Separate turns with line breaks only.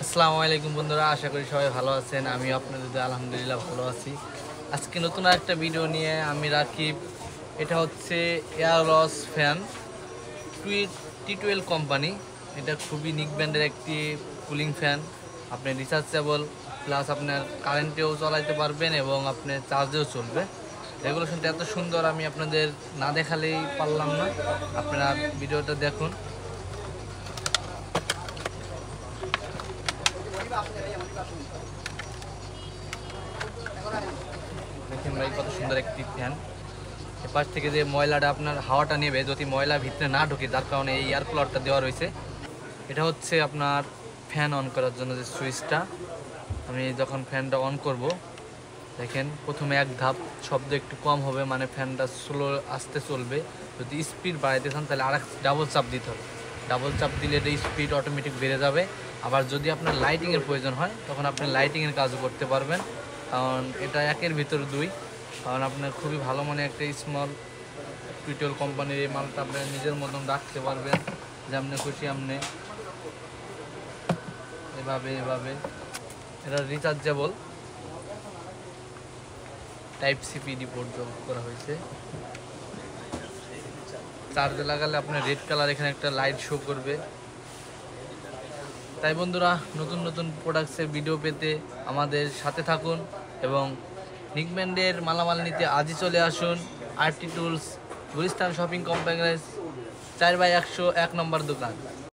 আসসালামু আলাইকুম বন্ধুরা, আশা করি সবাই ভালো আছেন। আমি আপনাদের আলহামদুলিল্লাহ ভালো আছি। আজকে নতুন একটা ভিডিও নিয়ে আমি রাকিব। এটা হচ্ছে এয়ারলস ফ্যান T12 কোম্পানি। এটা খুবই নিক ব্র্যান্ডের একটি কুলিং ফ্যান। আপনি রিচার্জেবল প্লাস আপনার কারেন্টেও চালাইতে পারবেন এবং আপনার চার্জেও চলবে। রেগুলেশনটা এত সুন্দর, আমি আপনাদের না দেখালেই পারলাম না। আপনারা ভিডিওটা দেখুন। দেখেন ভাই, কত সুন্দর একটি ফ্যান। এপাশ থেকে যে ময়লাটা আপনার হাওয়াটা নেবে, যদি ময়লা ভিতরে না ঢোকে, যার কারণে এই এয়ার কুলারটা দেওয়া রয়েছে। এটা হচ্ছে আপনার ফ্যান অন করার জন্য যে সুইচটা। আমি যখন ফ্যানটা অন করব, দেখেন প্রথমে এক ধাপ শব্দ একটু কম হবে, মানে ফ্যানটা স্লো আস্তে চলবে। যদি স্পিড বাড়াইতে চান তাহলে আরেক ডাবল চাপ দিতে হবে। ডাবল চাপ দিলে এটা স্পিড অটোমেটিক বেড়ে যাবে। আবার যদি আপনার লাইটিংয়ের প্রয়োজন হয়, তখন আপনি লাইটিংয়ের কাজও করতে পারবেন, কারণ এটা একের ভিতর দুই। কারণ আপনার খুবই ভালো মানে একটা স্মল T12 কোম্পানির এই মালটা আপনি নিজের মতন রাখতে পারবেন, যেমনি খুশি আপনি এভাবে এভাবে। এটা rechargeable, type C PD port যোগ করা হয়েছে। চার্জে লাগালে আপনার রেড কালার এখানে একটা লাইট শো করবে। তাই বন্ধুরা, নতুন নতুন প্রোডাক্টসের ভিডিও পেতে আমাদের সাথে থাকুন এবং নিক ব্র্যান্ডের মালামাল নিতে আজই চলে আসুন RT tools, Gulistan shopping complex, 4/101 নম্বর দোকান।